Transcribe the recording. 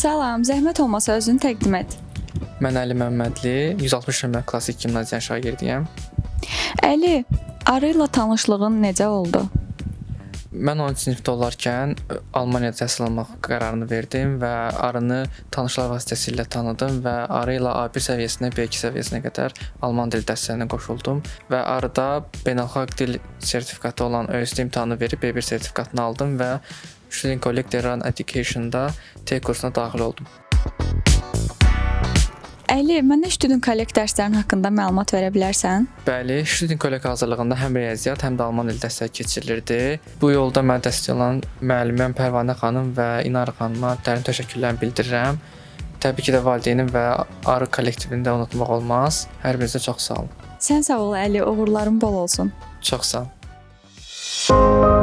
Salam, zəhmət olmasa özünü təqdim et. Mən Əli Məmmədli, 160 nömrə klassik gimnaziya şagirdiyəm. Əli, Arı ilə tanışlığın necə oldu? Mən 10-cu sinifdə olarkən Almaniyada təhsil almaq qərarını verdim və Arını tanışlar vasitəsilə tanıdım və Arı ilə A1 səviyyəsinə, B2 səviyyəsinə qədər Alman dili dərslərinə qoşuldum və Arıda beynəlxalq dil sertifikatı olan ÖSD imtahanı verib B1 sertifikatını aldım və Student Collective Run Education-da T kursuna daxil oldum. Əli, mənə Student Collect dərslərinin haqqında məlumat verə bilərsən? Bəli, Student Collect hazırlığında həm riyaziyyat, həm də Alman dili dərsləri keçirilirdi. Bu yolda mənə dəstək olan müəlliməm Pərvanə xanım və İnar xanıma dərin təşəkkürlərimi bildirirəm. Təbii ki də valideynim və Arı kollektivini də unutmaq olmaz. Hər birinizə çox sağ olun. Sən sağ ol Əli, uğurların bol olsun. Çox sağ olun.